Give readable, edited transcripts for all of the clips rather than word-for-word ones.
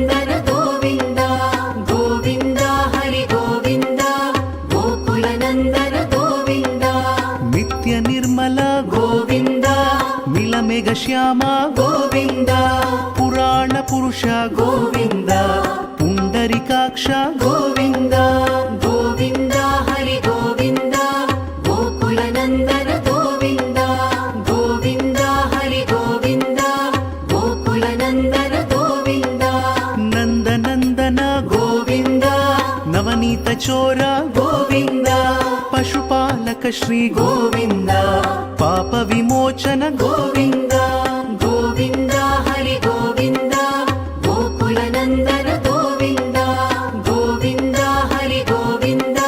गोकुलनन्दन गोविन्द गोविन्द हरि गोविन्द गोकुलनन्दन गोविन्द नित्य निर्मल गोविन्द मिलमेघ श्याम गोविन्द पुराण पुरुष गोविन्द पुण्डरीकाक्ष गोविन्द गोविन्द हरि गोविन्द गोकुलनन्दन गोविन्द गोविन्द हरि गोविन्द गोकुलनन्दन गोविन्द नन्दनन्दन गोविन्द नवनीत चोर गोविन्द पशुपालक श्री गोविन्द पाप विमोचन गोविन्द गोविन्द हरि गोविन्द गोकुलनन्दन गोविन्द गोविन्द हरि गोविन्द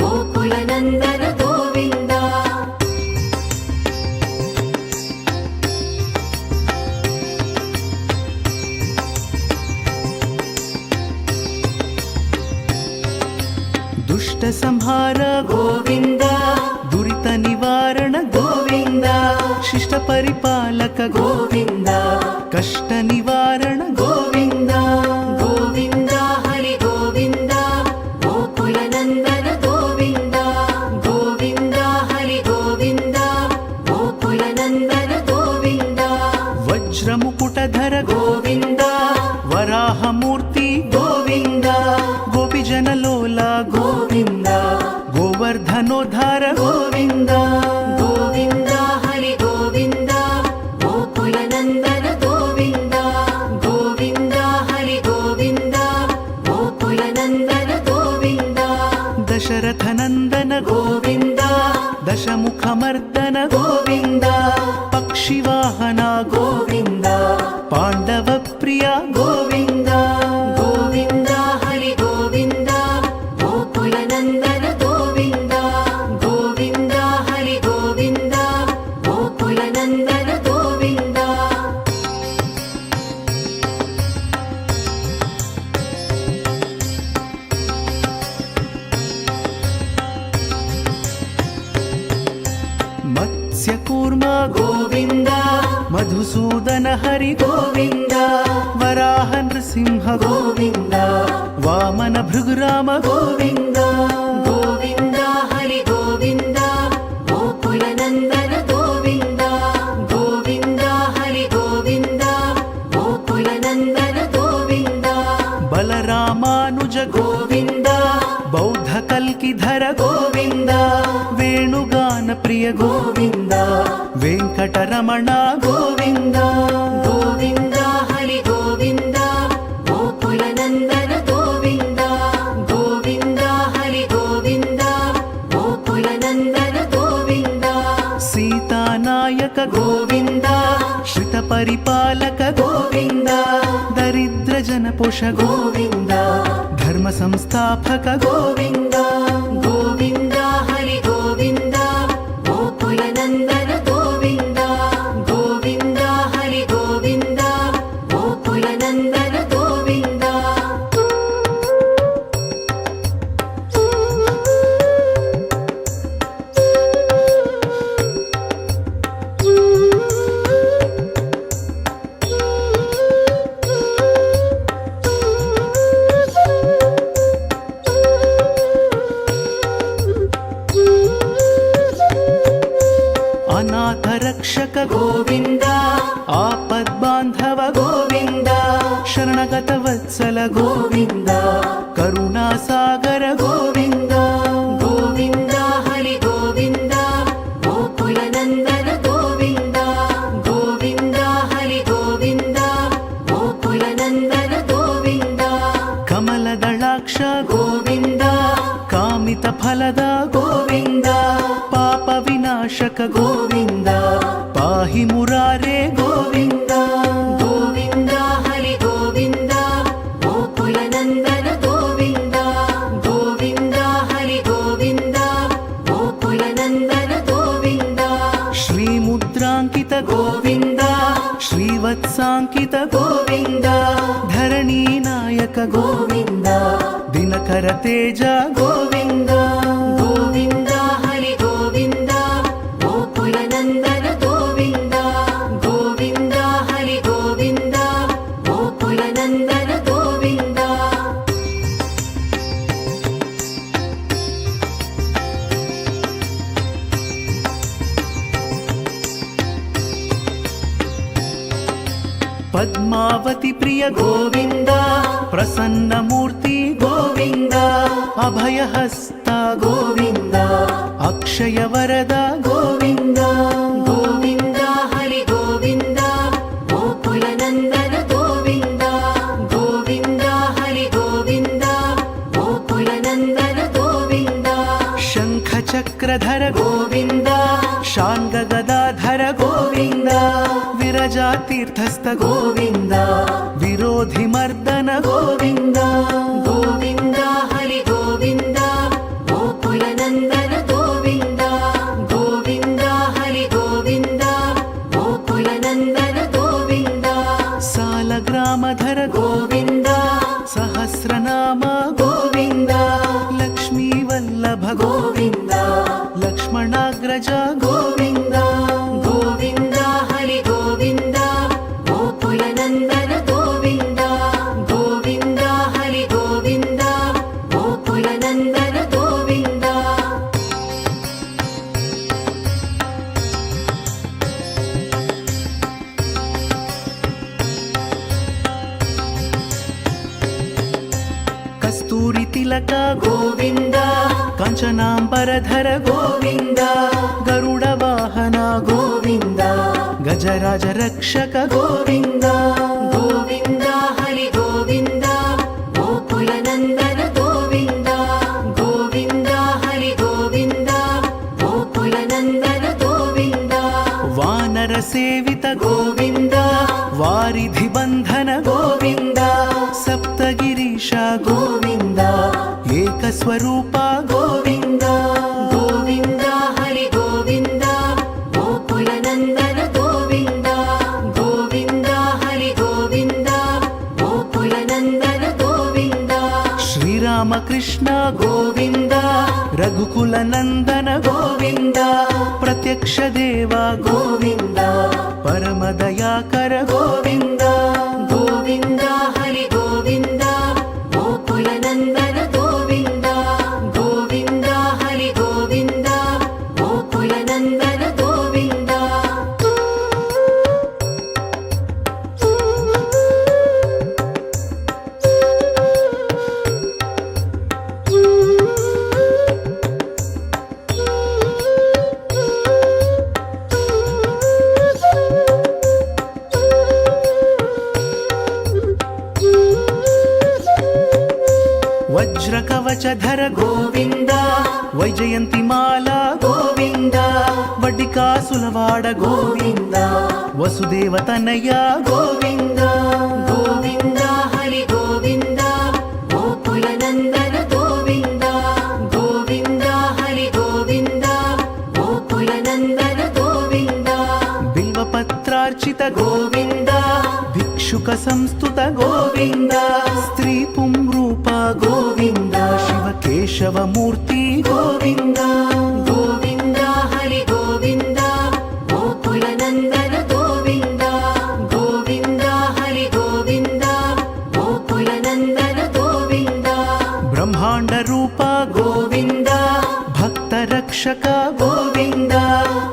गोकुलनन्दन गोविन्द दुष्ट संहार गोविन्द दुरित निवारण गोविन्द शिष्ट परिपालक गोविन्द कष्ट निवारण गोविन्द गोविन्द हरि गोविन्द गोकुलनन्दन गोविन्द गोविन्द हरि गोविन्द गोकुलनन्दन गोविन्द वज्रमुकुटधर गोविन्द वराहमूर्ति गोविन्द गोपीजनलोला गोविन्द गोवर्धनोद्धार गोविन्द गोविन्द हरि गोविन्द गोकुलनन्दन गोविन्द गोविन्द हरि गोविन्द गोकुलनन्दन गोविन्द दशरथनन्दन गोविन्द दशमुखमर्दन गोविन्द पक्षिवाहन गोविन्द पाण्डवप्रिया गोविन्द गोविन्द हरि गोविन्द गोकुलनन्दन गोविन्द गोविन्द हरि गोविन्द गोकुलनन्दन गोविन्द मत्स्यकूर्म गोविन्द मधुसूदन हरि गोविन्द वराह नृसिंह गोविन्द वामन भृगुराम गोविन्द गोविन्द हरि गोविन्द गोकुलनन्दन गोविन्द गोविन्द हरि गोविन्द गोकुलनन्दन गोविन्द बलरामानुज गोविन्द बौद्ध कल्किधर गोविन्द वेणुगान प्रिय गोविन्द वेङ्कटरमण गोविन्द गोविन्द हरि गोविन्द गोकुलनन्दन गोविन्द गोविन्द हरि गोविन्द गोकुलनन्दन गोविन्द सीतानायक गोविन्द श्रित परिपालक गोविन्द दरिद्र जनपोष गोविन्द धर्म संस्थापक गोविन्द गोविन्द हरि गोविन्द गोकुलनन्दन गोविन्द गोविन्द हरि गोविन्द गोकुलनन्दन गोविन्द अनाथ रक्षक गोविन्द आपद्बान्धव गोविन्द शरणगत वत्सल गोविन्द करुणासागर गोविन्द गोविन्द हरि गोविन्द गोकुलनन्दन गोविन्द गोविन्द हरि गोविन्द गोकुलनन्दन गोविन्द कमलदलाक्ष गोविन्द कामित फलद गोविन्द पाप विनाशक गोविन्द पाहि मुरारे गोविन्द गोविन्द हरि गोविन्द गोकुलनन्दन गोविन्द गोविन्द हरि गोविन्द गोकुलनन्दन गोविन्द श्रीमुद्राङ्कित गोविन्द श्रीवत्साङ्कित गोविन्द धरणीनायक गोविन्द दिनकर तेज गोविन्द गोविन्द हरि गोविन्द गोकुलनन्दन गोविन्द गोविन्द हरि गोविन्द गोकुलनन्दन गोविन्द పద్మావతి ప్రియ గోవింద ప్రసన్నమూర్తి గోవింద అభయహస్త గోవింద అక్షయ వరద గోవింద గోవింద హరి గోవింద గోకుల నందన గోవింద గోవింద హరి గోవింద గోకుల నందన గోవింద శంఖ చక్రధర గోవింద శాంగ గదాధర గోవింద విరజా తీర్థస్థ గోవింద విరోధి మర్దన గోవింద గోవింద హరి గోవింద గోకుల నందన గోవింద గోవింద హరి గోవింద గోకుల నందన గోవింద సాలగ్రామధర గోవింద సహస్రనామ గోవింద లక్ష్మీ వల్లభ గోవింద లక్ష్మణాగ్రజ గోవింద గోవింద హరి గోవింద గోకుల నందన గోవింద గోవింద హరి గోవింద గోకుల నందన గోవింద కస్తూరి తిలక గోవింద కంచనాంబరధర గోవింద గరుడ వాహన గోవింద గజరాజ రక్షక గోవింద గోవింద హరి గోవింద గోకుల నందన గోవింద గోవింద హరి గోవింద గోకుల నందన గోవింద వానర సేవిత గోవింద వారిధి బంధన గోవింద సప్తగిరీశ గోవింద ఏకస్వరూప గోవింద గోవింద హరి గోవింద గోకుల నందన గోవింద గోవింద హరి గోవింద గోకుల నందన గోవింద శ్రీరామకృష్ణ గోవింద రఘుకుల నందన గోవింద ప్రత్యక్ష దేవ గోవింద పరమదయాకర గోవింద గోవింద హరి గోవింద గోకుల నందన గోవింద గోవింద హరి గోవింద గోకుల నందన గోవింద వజ్రకవచధర గోవింద వైజయంతిమాల గోవింద వడ్డికాసులవాడ గోవింద వసుదేవ తనయ గోవింద గోవింద హరి గోవింద గోకుల నందన గోవింద గోవింద హరి గోవింద గోకుల నందన గోవింద బిల్వపత్రార్చిత గోవింద భిక్షుక సంస్థుత గోవింద స్త్రీ పుంరూప గోవింద శివ కేశవమూర్తి గోవింద గోవింద హరి గోవింద గోకుల నందన గోవింద గోవింద హరి గోవింద గోకుల నందన గోవింద బ్రహ్మాండ రూప గోవింద భక్త రక్షక గోవింద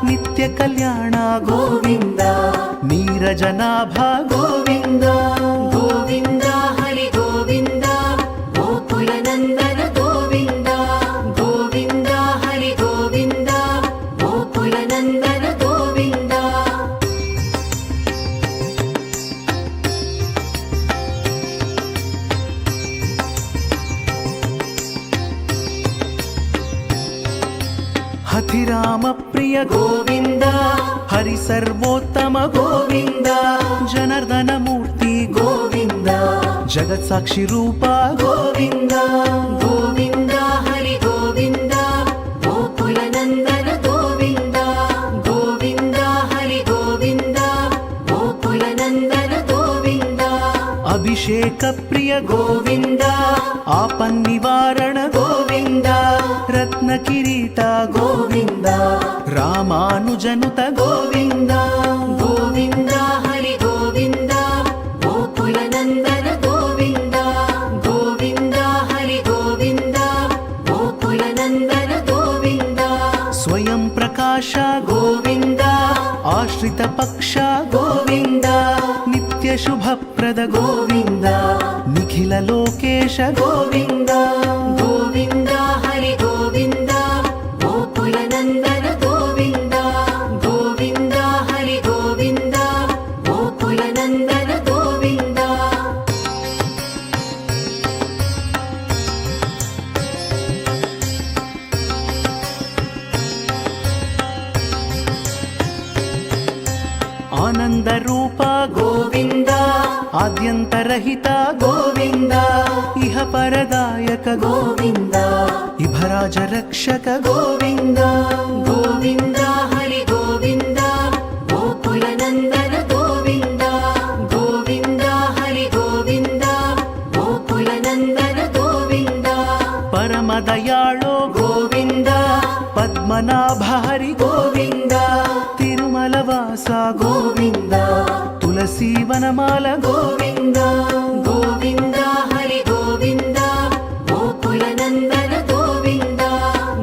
నిత్య కళ్యాణ గోవింద నీరజనాభ గోవింద గోవింద హరి గోవింద గోకుల నందన గోవింద గోవింద హరి గోవింద గోకుల నందన గోవింద హతిరామ ప్రియ గోవింద హరి సర్వోత్తమ గోవింద జనార్దన మూర్తి గోవింద జగత్ సాక్షి రూప గోవింద గోవింద హరి గోవింద గోకుల నందన గోవింద గోవింద హరి గోవింద గోకుల నందన గోవింద అభిషేక ప్రియ గోవింద ఆపన్నివారణ గోవింద రత్న కిరీట గోవింద రామానుజనుత గోవింద గోవింద హరి గోవింద గోకుల నందన గోవింద గోవింద హరి గోవింద గోకుల నందన గోవింద స్వయం ప్రకాశ గోవింద ఆశ్రిత పక్ష గోవింద నిత్య శుభప్రద గోవింద నిఖిల లోకేశ గోవింద గోవింద హరి గోవింద గోకుల నందన గోవింద గోవింద హరి గోవింద గోకుల నందన గోవింద ఆనంద రూప గోవింద ఆద్యంతరహిత గోవింద ఇహ పరదాయక గోవింద ఇభరాజ రక్షక గోవింద గోవింద హరి గోవింద గోకుల నందన గోవింద గోవింద హరి గోవింద గోకుల నందన గోవింద పరమ దయాళో గోవింద పద్మనాభ హరి గోవింద తిరుమల వాస గోవింద తులసీ వనమాల గోవింద గోవింద హరి గోవింద గోకుల నందన గోవింద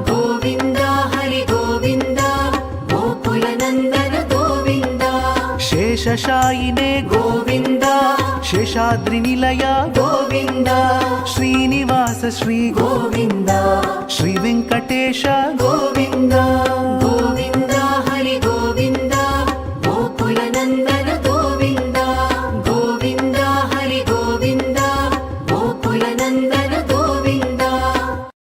గోవింద హరి గోవింద గోకుల నందన గోవింద శేషశాయినే గోవింద శేషాద్రి నిలయ గోవింద శ్రీనివాస శ్రీ గోవింద శ్రీ వెంకటేశ గోవింద